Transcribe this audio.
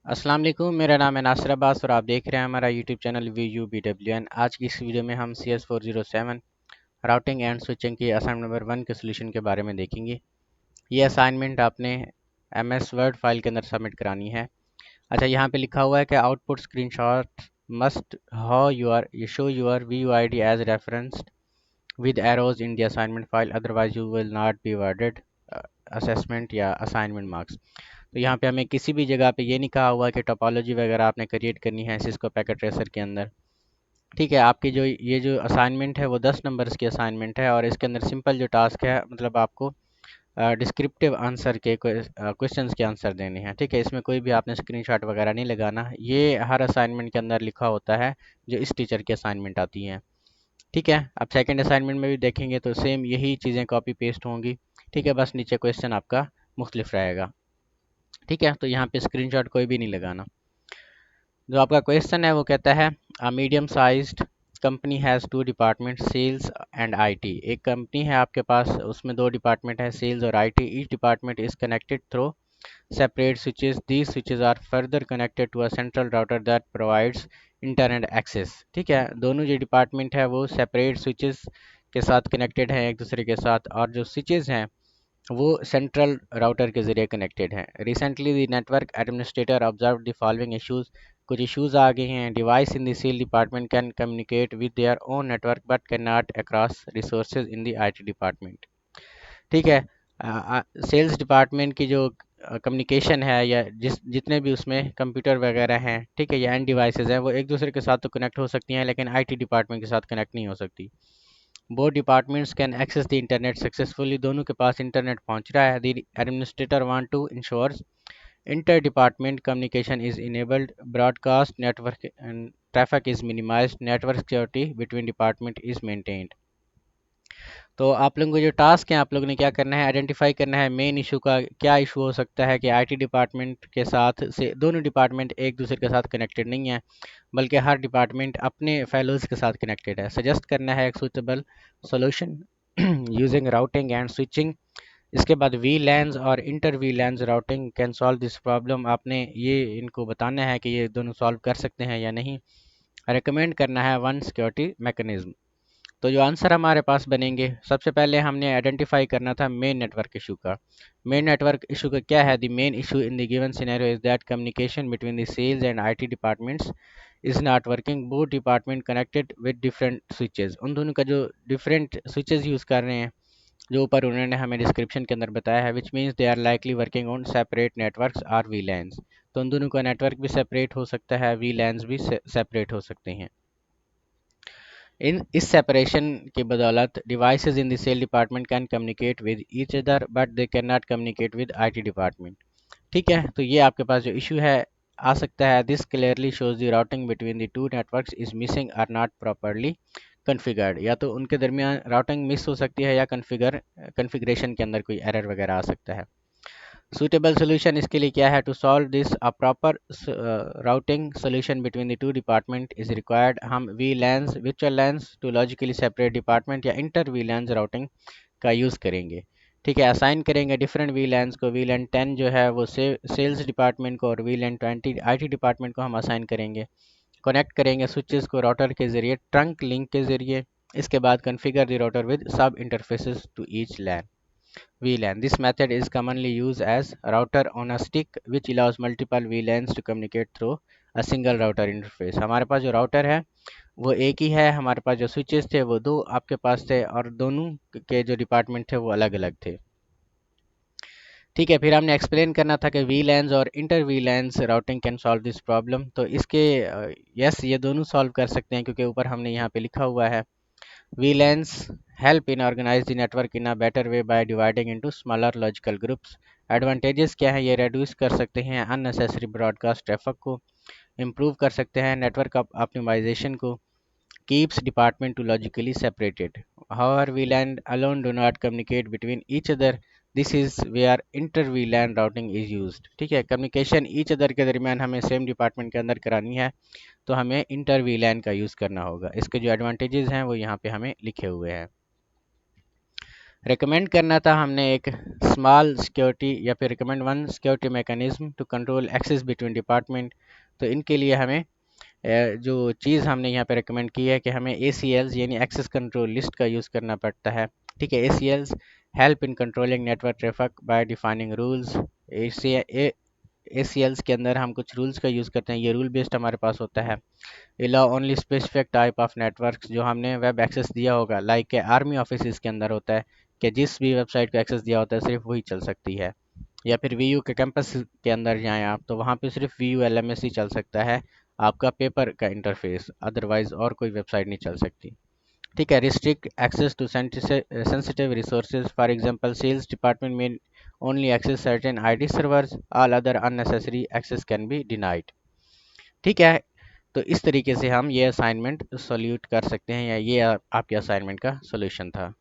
अस्सलाम वालेकुम, मेरा नाम है नासिर अब्बास और आप देख रहे हैं हमारा यूट्यूब चैनल VUBWN। आज की इस वीडियो में हम CS407 राउटिंग एंड स्विचिंग की असाइनमेंट नंबर 1 के सोल्यूशन के बारे में देखेंगे। ये असाइनमेंट आपने MS वर्ड फाइल के अंदर सबमिट करानी है। अच्छा, यहाँ पे लिखा हुआ है कि output screenshot must how you show your VUID as referenced with arrows in the assignment file, otherwise you will not be awarded assessment या असाइनमेंट मार्क्स। तो यहाँ पे हमें किसी भी जगह पे ये नहीं कहा हुआ कि टोपोलॉजी वगैरह आपने क्रिएट करनी है सिस्को पैकेट ट्रेसर के अंदर। ठीक है, आपकी जो ये जो असाइनमेंट है वो 10 नंबर्स की असाइनमेंट है और इसके अंदर सिंपल जो टास्क है मतलब आपको डिस्क्रिप्टिव आंसर के क्वेश्चंस के आंसर देने हैं। ठीक है, इसमें कोई भी आपने स्क्रीनशॉट वगैरह नहीं लगाना। ये हर असाइनमेंट के अंदर लिखा होता है जो इस टीचर की असाइनमेंट आती है। ठीक है, अब सेकंड असाइनमेंट में भी देखेंगे तो सेम यही चीज़ें कॉपी पेस्ट होंगी। ठीक है, बस नीचे क्वेश्चन आपका मुख्तलिफ रहेगा। ठीक है, तो यहाँ पे स्क्रीनशॉट कोई भी नहीं लगाना। जो आपका क्वेश्चन है वो कहता है a medium sized company has two department sales and IT. एक कंपनी है आपके पास, उसमें दो डिपार्टमेंट है सेल्स और IT. Each department is connected through separate switches. These switches are further connected to a central router that provides internet access. ठीक है, दोनों जो डिपार्टमेंट है वो सेपरेट स्विचेस के साथ कनेक्टेड हैं एक दूसरे के साथ, और जो स्विचेस हैं वो सेंट्रल राउटर के ज़रिए कनेक्टेड हैं। Recently the network administrator observe the following issues. कुछ इश्यूज आ गए हैं। Device in the sale department can communicate with their own network but can not across resources in the IT department. ठीक है, sales department की जो communication है या जितने भी उसमें कंप्यूटर वगैरह हैं, ठीक है, या एंड डिवाइसेस हैं, वो एक दूसरे के साथ तो कनेक्ट हो सकती हैं लेकिन आईटी डिपार्टमेंट के साथ कनेक्ट नहीं हो सकती। Both departments can access the internet successfully. दोनों के पास इंटरनेट पहुंच रहा है। The administrator want to ensure inter department communication is enabled, broadcast network and traffic is minimized, network security between department is maintained. तो आप लोगों को जो टास्क है, आप लोगों ने क्या करना है, आइडेंटिफाई करना है मेन इशू का। क्या इशू हो सकता है कि आईटी डिपार्टमेंट के साथ से दोनों डिपार्टमेंट एक दूसरे के साथ कनेक्टेड नहीं है, बल्कि हर डिपार्टमेंट अपने फेलोज के साथ कनेक्टेड है। सजेस्ट करना है एक suitable solution using routing and switching. इसके बाद वी लैंस और inter we lens routing can solve this problem. आपने ये इनको बताना है कि ये दोनों सॉल्व कर सकते हैं या नहीं। रिकमेंड करना है वन सिक्योरिटी मैकेनिज्म। तो जो आंसर हमारे पास बनेंगे, सबसे पहले हमने आइडेंटिफाई करना था मेन नेटवर्क इशू का। मेन नेटवर्क इशू का क्या है? The main issue in the given scenario is that communication between the sales and IT departments is not working, both department connected with different switches. उन दोनों का जो different switches use कर रहे हैं, जो ऊपर उन्होंने हमें डिस्क्रिप्शन के अंदर बताया है, which means they are likely working on separate networks or VLANs. तो उन दोनों का नेटवर्क भी सेपरेट हो सकता है, वी लैंस भी सेपरेट हो सकते हैं। इन इस सेपरेशन की बदौलत devices in the sale department can communicate with each other but they can not communicate with IT department. ठीक है, तो ये आपके पास जो इशू है आ सकता है। This clearly shows the routing between the two networks is missing or not properly configured. या तो उनके दरमियान राउटिंग मिस हो सकती है या कन्फिगरेशन के अंदर कोई एरर वगैरह आ सकता है। सुटेबल सोल्यूशन इसके लिए क्या है? To solve this a proper routing solution between the two department is required. हम V LANs virtual LANs to logically separate department या इंटर वी लैंस राउटिंग का यूज़ करेंगे। ठीक है, असाइन करेंगे डिफरेंट वी लैंस को। वी लैन 10 जो है वो सेल्स डिपार्टमेंट को और वी लैन 20 आईटी डिपार्टमेंट को हम असाइन करेंगे। कनेक्ट करेंगे स्विचेस को राउटर के ज़रिए, ट्रंक लिंक के ज़रिए। इसके बाद configure the router with sub interfaces to each LAN VLAN. This method is commonly used as router on a stick, which allows multiple VLANs to communicate through a single router interface. हमारे पास जो router है वो एक ही है, हमारे पास जो switches थे वो दो आपके पास थे, और दोनों के जो डिपार्टमेंट थे वो अलग अलग थे। ठीक है, फिर हमने एक्सप्लेन करना था कि VLANs और inter VLANs routing can solve this problem. तो इसके यस ये दोनों सॉल्व कर सकते हैं क्योंकि ऊपर हमने यहाँ पे लिखा हुआ है VLANs help in organize the network in a better way by dividing into smaller logical groups. Advantages क्या है? ये reduce कर सकते हैं unnecessary broadcast traffic को, improve कर सकते हैं network optimization को, keeps department to logically separated. However, VLAN alone do not communicate between each other. This is where inter VLAN routing is used. ठीक है, कम्युनिकेशन ईच अदर के दरमियान हमें सेम डिपार्टमेंट के अंदर करानी है तो हमें इंटर VLAN का यूज़ करना होगा। इसके जो एडवांटेजेस हैं वो यहाँ पे हमें लिखे हुए हैं। रिकमेंड करना था हमने एक स्मॉल सिक्योरिटी या फिर recommend one security mechanism to control access between department. तो इनके लिए हमें जो चीज़ हमने यहाँ पे रिकमेंड की है कि हमें ACLs यानी एक्सेस कंट्रोल लिस्ट का यूज़ करना पड़ता है। ठीक है, ACLs help in controlling network traffic bye defining rules. ACLs के अंदर हम कुछ रूल्स का यूज़ करते हैं, ये रूल बेस्ड हमारे पास होता है। Allow only specific type of networks, जो हमने वेब एक्सेस दिया होगा, लाइक के आर्मी ऑफिस के अंदर होता है कि जिस भी वेबसाइट को एक्सेस दिया होता है सिर्फ वही चल सकती है। या फिर VU के कैंपस के अंदर जाएं आप, तो वहाँ पे सिर्फ VU LMS ही चल सकता है, आपका पेपर का इंटरफेस, अदरवाइज और कोई वेबसाइट नहीं चल सकती। ठीक है, restrict access to sensitive resources, for example sales department में only access certain ID servers, all other unnecessary access can be denied. ठीक है, तो इस तरीके से हम ये असाइनमेंट सॉल्यूट कर सकते हैं, या ये आपके असाइनमेंट का सोल्यूशन था।